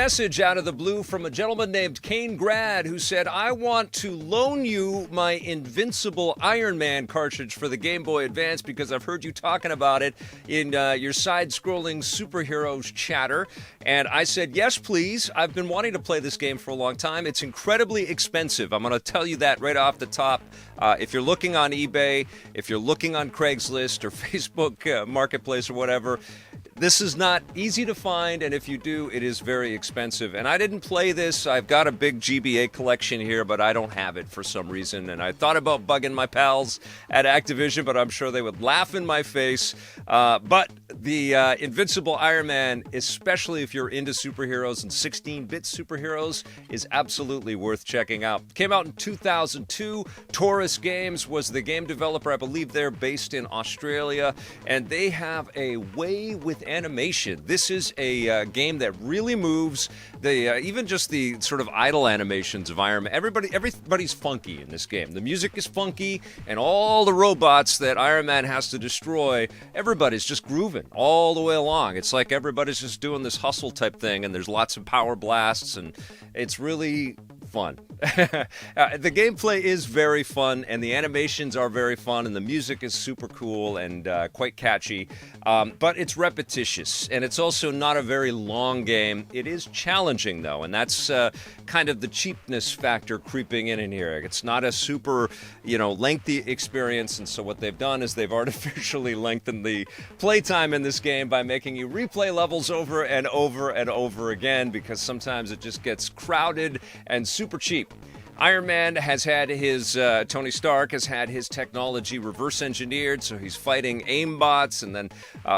message out of the blue from a gentleman named Kane Grad who said, I want to loan you my Invincible Iron Man cartridge for the Game Boy Advance because I've heard you talking about it in your side-scrolling superheroes chatter. And I said, yes, please. I've been wanting to play this game for a long time. It's incredibly expensive. I'm going to tell you that right off the top. If you're looking on eBay, if you're looking on Craigslist or Facebook Marketplace or whatever, this is not easy to find, and if you do, it is very expensive. And I didn't play this. I've got a big GBA collection here, but I don't have it for some reason. And I thought about bugging my pals at Activision, but I'm sure they would laugh in my face. But the Invincible Iron Man, especially if you're into superheroes and 16-bit superheroes, is absolutely worth checking out. Came out in 2002. Taurus Games was the game developer. I believe they're based in Australia, and they have a way with animation. This is a game that really moves. Even just the sort of idle animations of Iron Man. Everybody's funky in this game. The music is funky, and all the robots that Iron Man has to destroy, everybody's just grooving all the way along. It's like everybody's just doing this hustle type thing, and there's lots of power blasts, and it's really fun. The gameplay is very fun, and the animations are very fun, and the music is super cool and quite catchy. But it's repetitious, and it's also not a very long game. It is challenging, though, and that's kind of the cheapness factor creeping in here. It's not a super, lengthy experience, and so what they've done is they've artificially lengthened the playtime in this game by making you replay levels over and over and over again, because sometimes it just gets crowded and super cheap. Iron Man has had his, Tony Stark has had his technology reverse engineered, so he's fighting A.I.M bots and then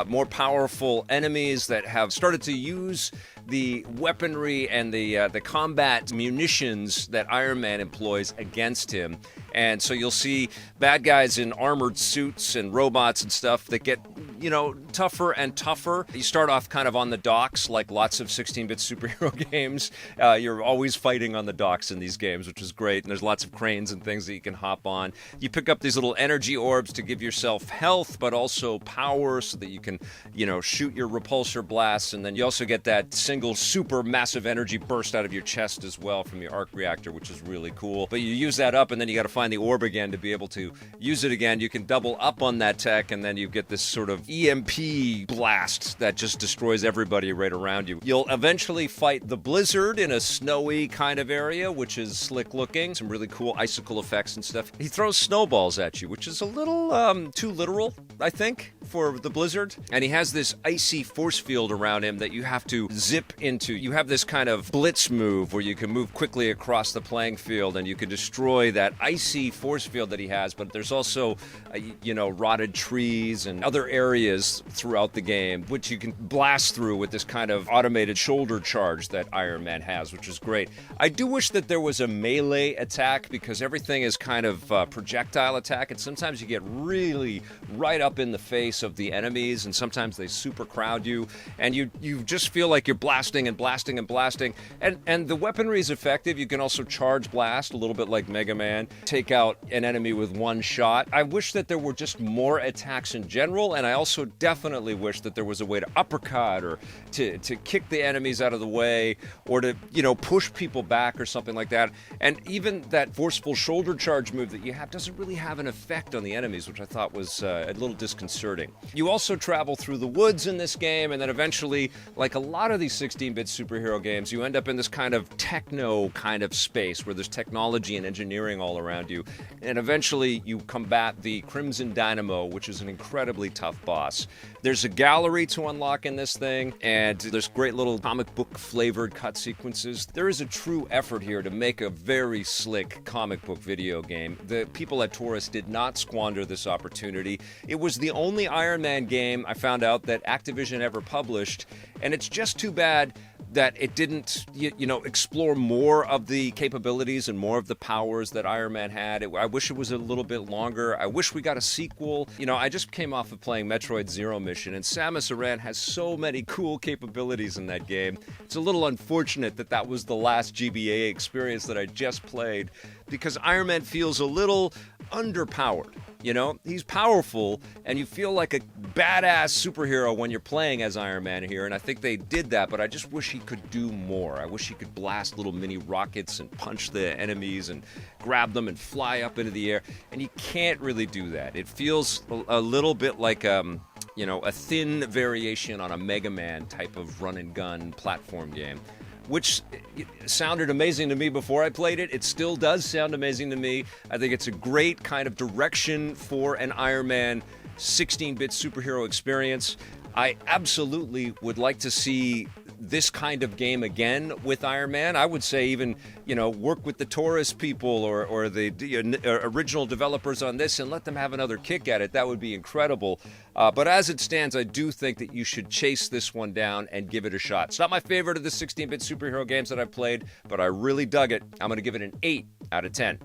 more powerful enemies that have started to use the weaponry and the combat munitions that Iron Man employs against him. And so you'll see bad guys in armored suits and robots and stuff that get, tougher and tougher. You start off kind of on the docks, like lots of 16-bit superhero games. You're always fighting on the docks in these games, which is great. And there's lots of cranes and things that you can hop on. You pick up these little energy orbs to give yourself health, but also power so that you can, shoot your repulsor blasts. And then you also get that single super massive energy burst out of your chest as well from your arc reactor, which is really cool. But you use that up, and then you got to find the orb again to be able to use it again. You can double up on that tech, and then you get this sort of EMP blast that just destroys everybody right around you. You'll eventually fight the blizzard in a snowy kind of area, which is slick looking. Some really cool icicle effects and stuff. He throws snowballs at you, which is a little too literal, I think, for the blizzard. And he has this icy force field around him that you have to zip into. You have this kind of blitz move where you can move quickly across the playing field and you can destroy that icy force field that he has, but there's also, rotted trees and other areas throughout the game, which you can blast through with this kind of automated shoulder charge that Iron Man has, which is great. I do wish that there was a melee attack because everything is kind of projectile attack, and sometimes you get really right up in the face of the enemies, and sometimes they super crowd you, and you just feel like you're blasting and blasting and blasting, and the weaponry is effective. You can also charge blast, a little bit like Mega Man, take out an enemy with one shot. I wish that there were just more attacks in general, and I also definitely wish that there was a way to uppercut or to kick the enemies out of the way, or to, push people back or something like that. And even that forceful shoulder charge move that you have doesn't really have an effect on the enemies, which I thought was a little disconcerting. You also travel through the woods in this game, and then eventually, like a lot of these 16-bit superhero games, you end up in this kind of techno kind of space where there's technology and engineering all around you. And eventually you combat the Crimson Dynamo, which is an incredibly tough boss. There's a gallery to unlock in this thing, and there's great little comic book flavored cut sequences. There is a true effort here to make a very slick comic book video game. The people at Taurus did not squander this opportunity. It was the only Iron Man game I found out that Activision ever published, and it's just too bad that it didn't, explore more of the capabilities and more of the powers that Iron Man had. I wish it was a little bit longer. I wish we got a sequel. I just came off of playing Metroid Zero Mission, and Samus Aran has so many cool capabilities in that game. It's a little unfortunate that that was the last GBA experience that I just played, because Iron Man feels a little underpowered. You know, he's powerful, and you feel like a badass superhero when you're playing as Iron Man here, and I think they did that, but I just wish he could do more. I wish he could blast little mini rockets and punch the enemies and grab them and fly up into the air, and you can't really do that. It feels a little bit like, a thin variation on a Mega Man type of run-and-gun platform game, which sounded amazing to me before I played it. It still does sound amazing to me. I think it's a great kind of direction for an Iron Man 16-bit superhero experience. I absolutely would like to see this kind of game again with Iron Man. I would say even, work with the Taurus people or the original developers on this and let them have another kick at it. That would be incredible. But as it stands, I do think that you should chase this one down and give it a shot. It's not my favorite of the 16-bit superhero games that I've played, but I really dug it. I'm going to give it an 8 out of 10.